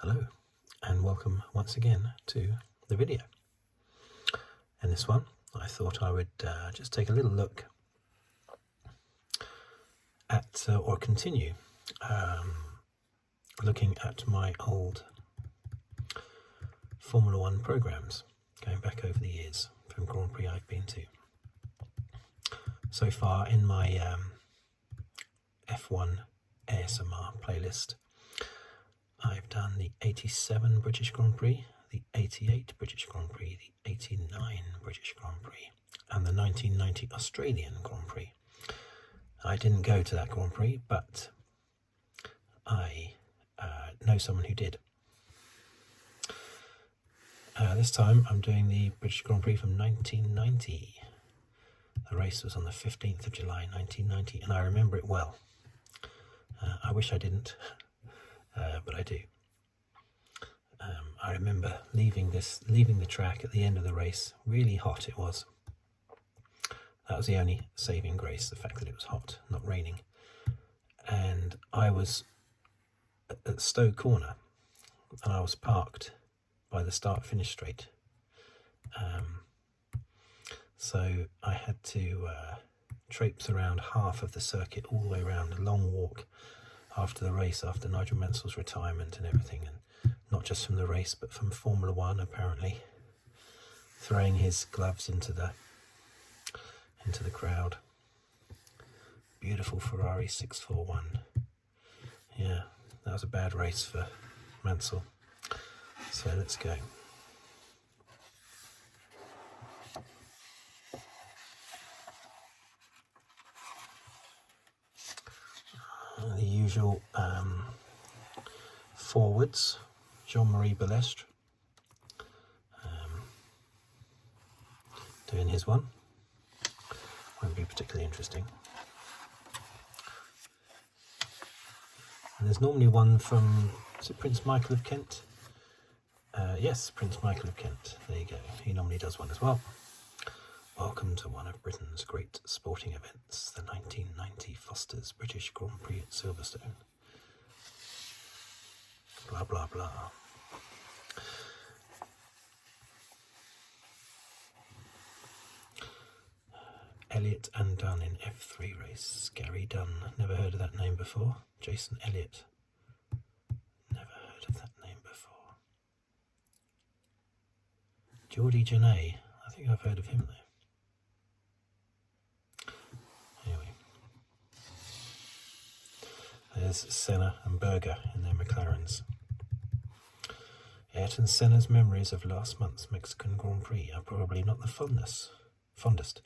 Hello and welcome once again to the video. In this one I thought I would just take a little look at or continue looking at my old Formula 1 programs going back over the years from Grand Prix I've been to. So far in my F1 ASMR playlist, I've done the 87 British Grand Prix, the 88 British Grand Prix, the 89 British Grand Prix, and the 1990 Australian Grand Prix. I didn't go to that Grand Prix, but I know someone who did. This time I'm doing the British Grand Prix from 1990. The race was on the 15th of July 1990, and I remember it well. I wish I didn't. But I do. I remember leaving the track at the end of the race. Really hot it was. That was the only saving grace, the fact that it was hot, not raining. And I was at Stowe Corner, and I was parked by the start-finish straight. So I had to traipse around half of the circuit, all the way around, a long walk, after the race, after Nigel Mansell's retirement and everything, and not just from the race but from Formula 1 apparently, throwing his gloves into the crowd. Beautiful Ferrari 641. Yeah, that was a bad race for Mansell. So let's go. The usual forwards, Jean-Marie Balestre doing his one. Won't be particularly interesting. And there's normally one from, is it Prince Michael of Kent? Yes, Prince Michael of Kent. There you go. He normally does one as well. Welcome to one of Britain's great sporting events, the 1990 Foster's British Grand Prix at Silverstone. Blah, blah, blah. Elliott and Dunn in F3 race. Gary Dunn, never heard of that name before. Jason Elliott, never heard of that name before. Geordie Janay, I think I've heard of him though. There's Senna and Berger in their McLarens. Ayrton Senna's memories of last month's Mexican Grand Prix are probably not the fondest.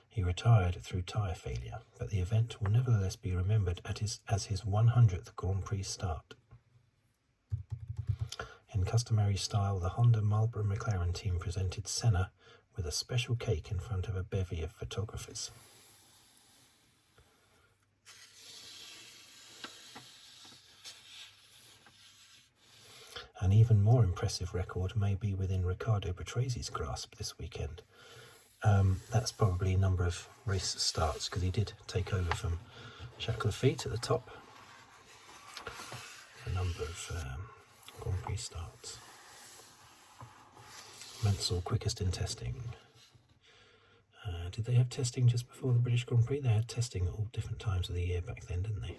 He retired through tyre failure, but the event will nevertheless be remembered as his 100th Grand Prix start. In customary style, the Honda Marlboro McLaren team presented Senna with a special cake in front of a bevy of photographers. An even more impressive record may be within Riccardo Patrese's grasp this weekend. That's probably a number of race starts, because he did take over from Jacques Lafitte at the top. A number of Grand Prix starts. Mansell quickest in testing. Did they have testing just before the British Grand Prix? They had testing at all different times of the year back then, didn't they?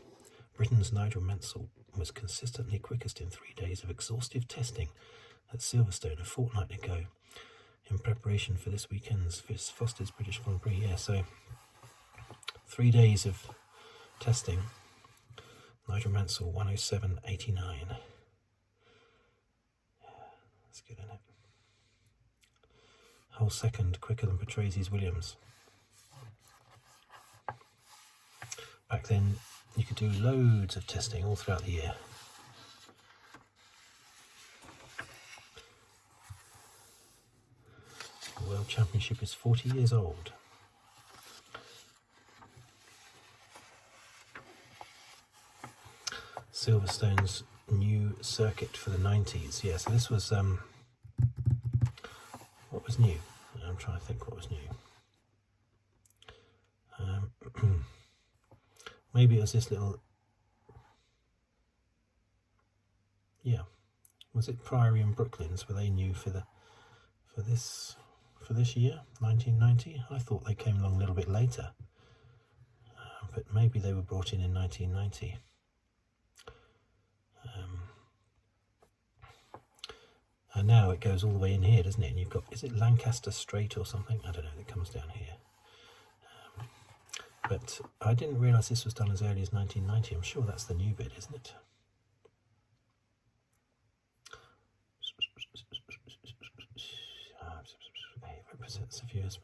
Britain's Nigel Mansell was consistently quickest in 3 days of exhaustive testing at Silverstone a fortnight ago in preparation for this weekend's Foster's British Grand Prix. Yeah, so 3 days of testing. Nigel Mansell 1:07.89. That's good, isn't it? Whole second quicker than Patrese's Williams. Back then you could do loads of testing all throughout the year. The World Championship is 40 years old. Silverstone's new circuit for the 90s. Yeah, so this was, what was new? I'm trying to think what was new. Maybe it was this little, yeah, Was it Priory and Brooklands? Were they new for this year, 1990? I thought they came along a little bit later, but maybe they were brought in 1990. And now it goes all the way in here, doesn't it? And you've got, is it Lancaster Strait or something? I don't know, it comes down here. But I didn't realise this was done as early as 1990. I'm sure that's the new bit, isn't it? Represents the viewers.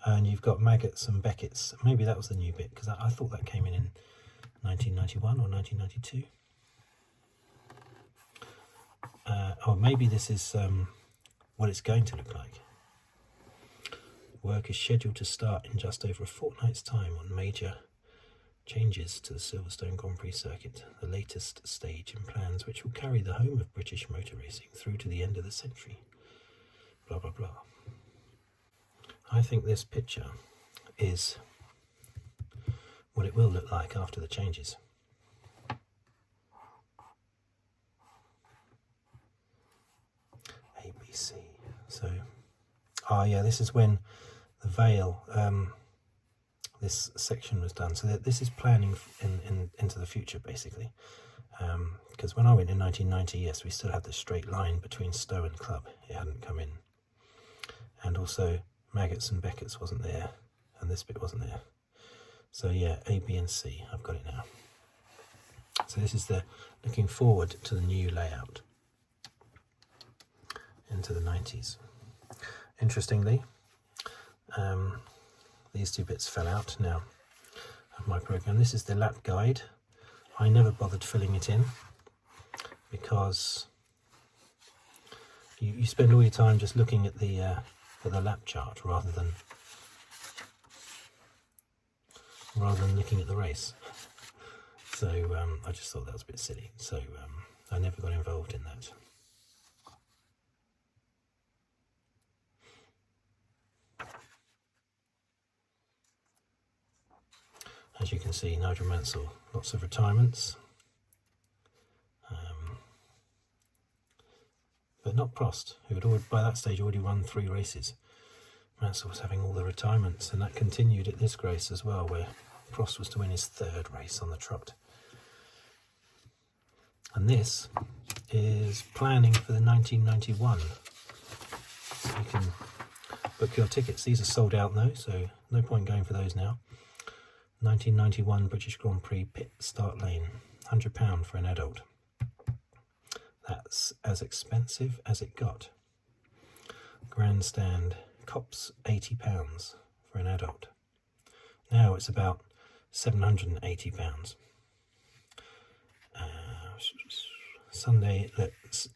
And you've got Maggots and Beckett's. Maybe that was the new bit, because I thought that came in 1991 or 1992. Or maybe this is what it's going to look like. Work is scheduled to start in just over a fortnight's time on major changes to the Silverstone Grand Prix circuit, the latest stage in plans which will carry the home of British motor racing through to the end of the century. Blah, blah, blah. I think this picture is what it will look like after the changes. ABC. So, yeah, this is when the Vale, this section was done. So this is planning into the future, basically. Because when I went in 1990, yes, we still had the straight line between Stowe and Club. It hadn't come in. And also Maggots and Beckett's wasn't there, and this bit wasn't there. So yeah, A, B and C, I've got it now. So this is the looking forward to the new layout into the 90s. Interestingly, these two bits fell out now of my program. This is the lap guide. I never bothered filling it in because you spend all your time just looking at the lap chart rather than looking at the race. So I just thought that was a bit silly. So I never got involved in that. As you can see, Nigel Mansell, lots of retirements. But not Prost, who had by that stage already won 3 races. Mansell was having all the retirements, and that continued at this race as well, where Prost was to win his 3rd race on the trot. And this is planning for the 1991. So you can book your tickets. These are sold out though, so no point going for those now. 1991 British Grand Prix pit start lane, £100 for an adult. That's as expensive as it got. Grandstand cops £80 for an adult. Now it's about £780. Sunday,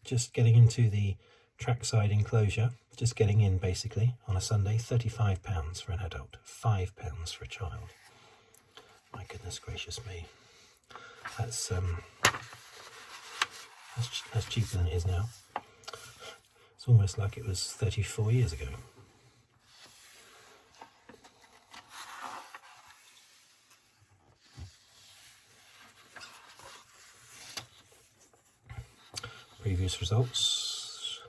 just getting into the trackside enclosure, just getting in basically on a Sunday, £35 for an adult, £5 for a child. My goodness gracious me. That's cheaper than it is now. It's almost like it was 34 years ago. Previous results.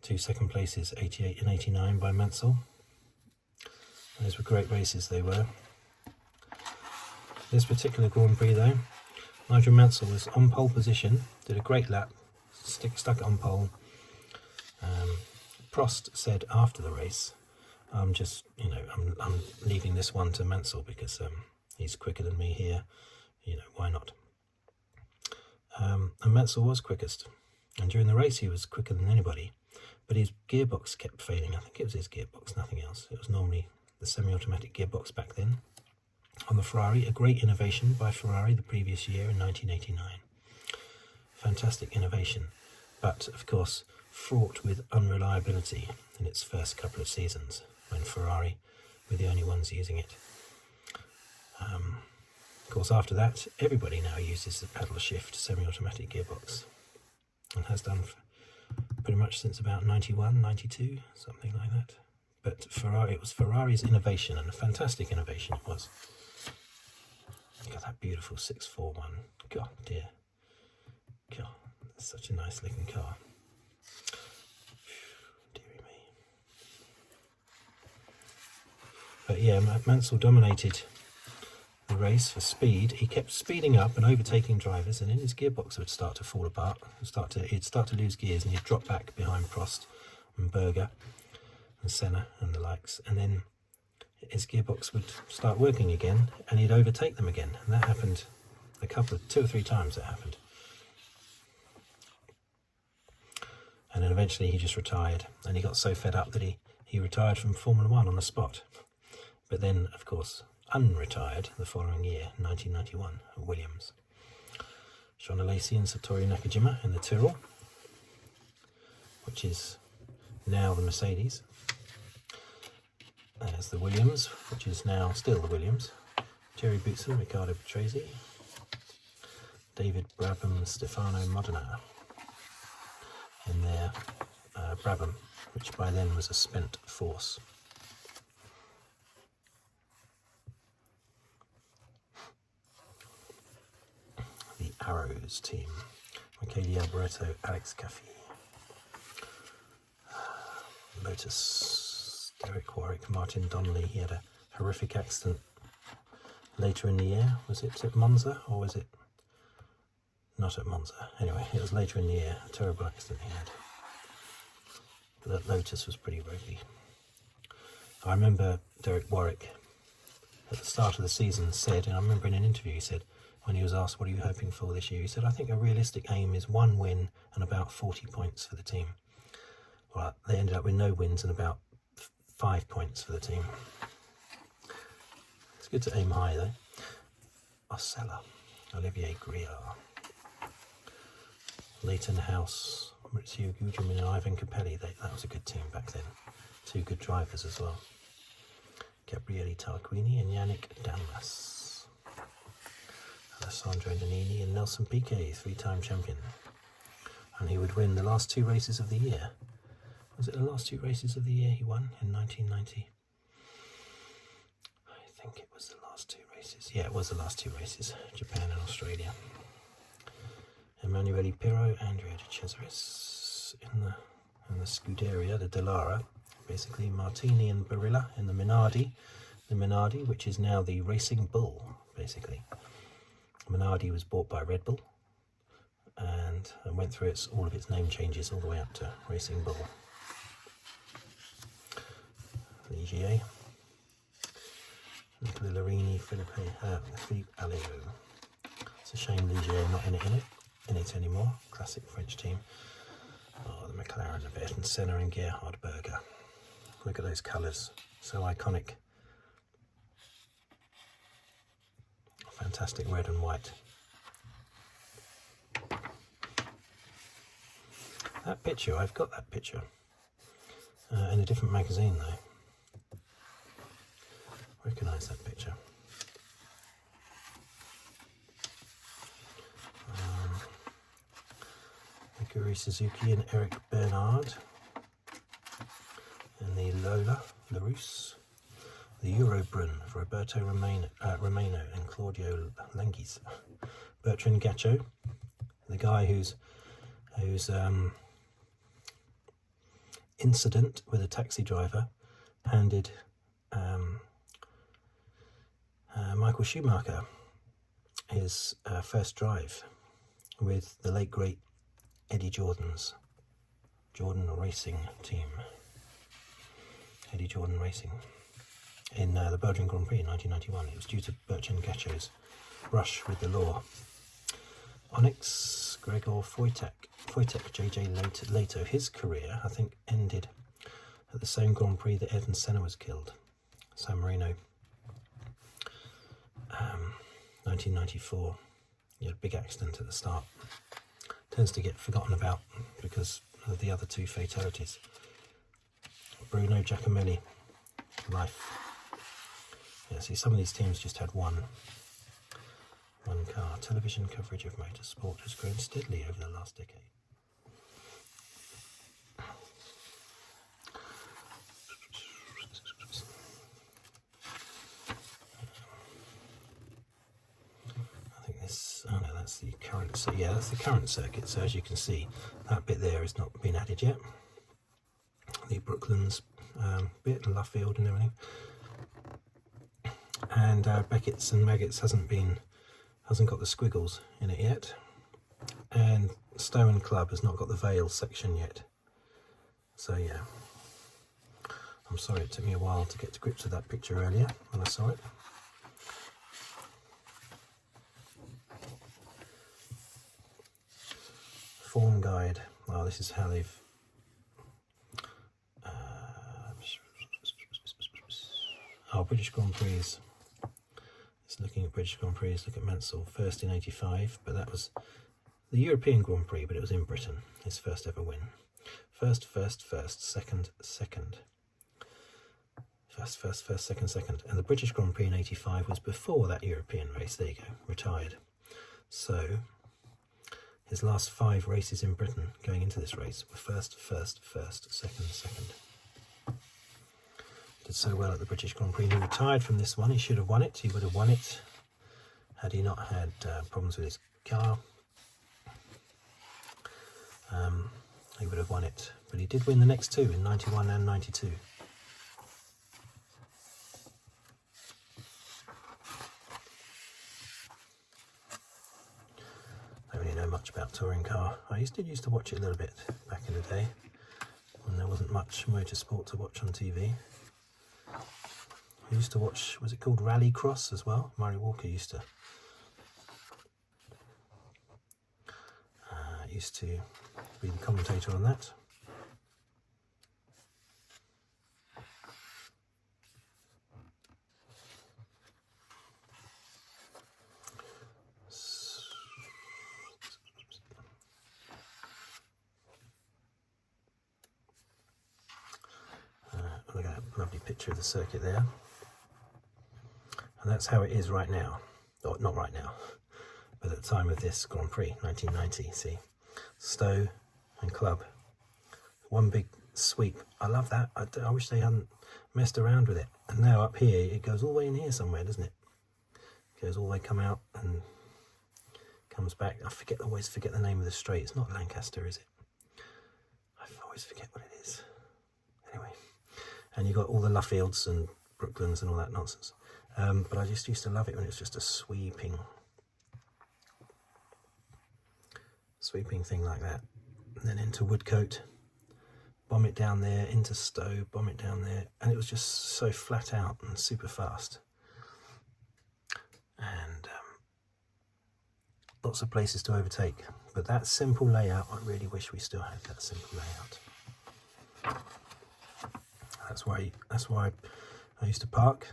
2 second places, 88 and 89 by Mansell. Those were great races, they were. This particular Grand Prix though, Nigel Mansell was on pole position, did a great lap, stuck it on pole. Prost said after the race, I'm leaving this one to Mansell because he's quicker than me here, why not? And Mansell was quickest, and during the race he was quicker than anybody, but his gearbox kept failing. I think it was his gearbox, nothing else. It was normally the semi-automatic gearbox back then. On the Ferrari, a great innovation by Ferrari the previous year in 1989. Fantastic innovation, but of course fraught with unreliability in its first couple of seasons when Ferrari were the only ones using it. Of course, after that, everybody now uses the pedal shift semi-automatic gearbox, and has done pretty much since about 91, 92, something like that. but it was Ferrari's innovation, and a fantastic innovation it was. Look at that beautiful 641. God dear. God, that's such a nice looking car. Deary me. But yeah, Mansell dominated the race for speed. He kept speeding up and overtaking drivers, and then his gearbox would start to fall apart. He'd start to lose gears, and he'd drop back behind Prost and Berger and Senna and the likes, and then his gearbox would start working again, and he'd overtake them again. And that happened two or three times. That happened, and then eventually he just retired, and he got so fed up that he retired from Formula One on the spot. But then, of course, unretired the following year, 1991, at Williams. Sean Alesi and Satoru Nakajima in the Tyrrell, which is now the Mercedes. There's the Williams, which is now still the Williams. Jerry Boutsen, Riccardo Patrese, David Brabham, Stefano Modena in their Brabham, which by then was a spent force. The Arrows team, Michele Alboreto, Alex Caffey. Lotus, Derek Warwick, Martin Donnelly. He had a horrific accident later in the year. Was it at Monza, or was it not at Monza? Anyway, it was later in the year. A terrible accident he had. But that Lotus was pretty ropey. I remember Derek Warwick at the start of the season said, and I remember in an interview he said, when he was asked, what are you hoping for this year? He said, I think a realistic aim is 1 win and about 40 points for the team. Well, they ended up with no wins and about 5 points for the team. It's good to aim high though. Osella, Olivier Griard, Leighton House, Maurizio Gugelmin and Ivan Capelli. That was a good team back then. 2 good drivers as well. Gabriele Tarquini and Yannick Danlas. Alessandro Nannini and Nelson Piquet, 3-time champion. And he would win the last 2 races of the year. Was it the last 2 races of the year he won in 1990? I think it was the last 2 races. Yeah, it was the last 2 races, Japan and Australia. Emanuele Pirro, Andrea De Cesaris in the Scuderia, the Dallara, basically Martini and Barilla in the Minardi, which is now the Racing Bull, basically. Minardi was bought by Red Bull and went through all of its name changes all the way up to Racing Bull. Ligier, Nicola Larini, Philippe Aleo. It's a shame Ligier not in it anymore. Classic French team. Oh, the McLaren of Ayrton Senna and Gerhard Berger. Look at those colours, so iconic. Fantastic red and white. That picture, I've got that picture in a different magazine though. Recognise that picture. Mikuri Suzuki and Eric Bernard. And the Lola LaRousse. The Eurobrun for Roberto Romano and Claudio Langhis. Bertrand Gaccio, the guy whose incident with a taxi driver handed Michael Schumacher his first drive with the late great Eddie Jordan's Jordan Racing team. Eddie Jordan Racing. In the Belgian Grand Prix in 1991. It was due to Bertrand Gaccio's brush with the law. Onyx, Gregor Wojtek, JJ Leto. His career, I think, ended at the same Grand Prix that Ayrton Senna was killed. San Marino. 1994. He had a big accident at the start. Tends to get forgotten about because of the other 2 fatalities. Bruno Giacomelli. Life. Yeah, see, some of these teams just had one car. Television coverage of motorsport has grown steadily over the last decade. that's the current. So yeah, that's the current circuit. So as you can see, that bit there has not been added yet. The Brooklands bit, and Luffield and everything. And Beckett's and Maggots hasn't got the squiggles in it yet. And Stone Club has not got the Vale section yet. So yeah, I'm sorry it took me a while to get to grips with that picture earlier when I saw it. Form guide. Well, this is how they've British Grand Prix. It's looking at British Grand Prix. Look at Mansell, first in '85, but that was the European Grand Prix, but it was in Britain. His first ever win. First, second. First, second. And the British Grand Prix in '85 was before that European race. There you go, retired. So his last 5 races in Britain going into this race were first, second. Did so well at the British Grand Prix. He retired from this one. He should have won it. He would have won it had he not had problems with his car. He would have won it. But he did win the next 2 in 91 and 92. Don't really know much about touring car. I did used to watch it a little bit back in the day when there wasn't much motorsport to watch on TV. I used to watch, was it called Rally Cross as well? Murray Walker used to be the commentator on that. Look at that lovely picture of the circuit there. And that's how it is right now. Or not right now, but at the time of this Grand Prix, 1990, see. Stowe and Club. One big sweep. I love that. I wish they hadn't messed around with it. And now up here, it goes all the way in here somewhere, doesn't it? It goes all the way, come out and comes back. I always forget the name of the straight. It's not Lancaster, is it? I always forget what it is. Anyway. And you've got all the Luffields and Brooklands and all that nonsense. But I just used to love it when it was just a sweeping thing like that. And then into Woodcote, bomb it down there, into Stowe, bomb it down there. And it was just so flat out and super fast. And lots of places to overtake. But that simple layout, I really wish we still had that simple layout. That's why I used to park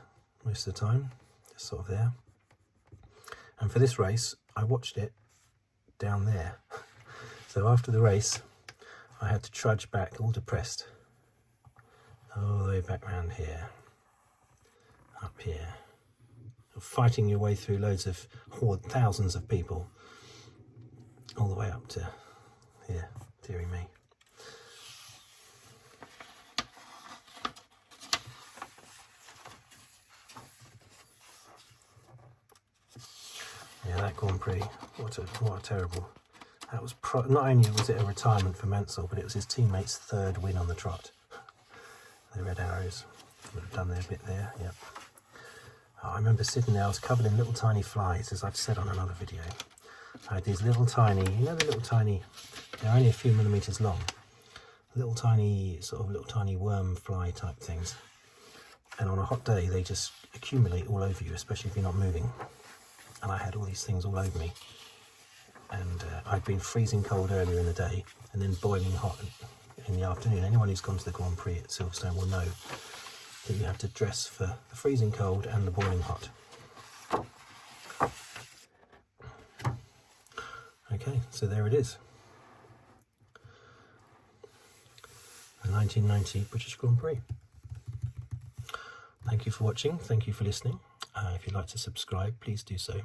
most of the time, just sort of there. And for this race, I watched it down there. So after the race, I had to trudge back, all depressed, all the way back round here, up here, fighting your way through loads of thousands of people, all the way up to here, dearie me. Yeah, that Grand Prix, what a terrible. That was not only was it a retirement for Mansell, but it was his teammate's 3rd win on the trot. The Red Arrows would have done their bit there. Yep. Oh, I remember sitting there. I was covered in little tiny flies, as I've said on another video. I had these little tiny, you know, the little tiny. They're only a few millimeters long. Little tiny worm fly type things. And on a hot day, they just accumulate all over you, especially if you're not moving. And I had all these things all over me. And I'd been freezing cold earlier in the day and then boiling hot in the afternoon. Anyone who's gone to the Grand Prix at Silverstone will know that you have to dress for the freezing cold and the boiling hot. Okay, so there it is. The 1990 British Grand Prix. Thank you for watching, thank you for listening. If you'd like to subscribe, please do so.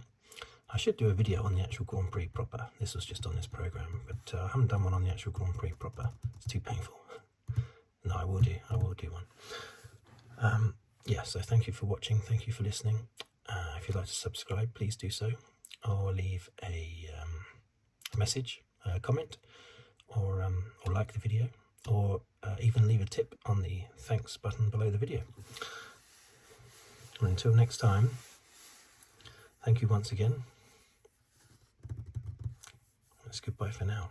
I should do a video on the actual Grand Prix proper. This was just on this programme, but I haven't done one on the actual Grand Prix proper. It's too painful. No, I will do one. Yeah, so thank you for watching, thank you for listening. If you'd like to subscribe, please do so. or leave a message, a comment, or like the video, or even leave a tip on the thanks button below the video. And until next time, thank you once again. It's goodbye for now.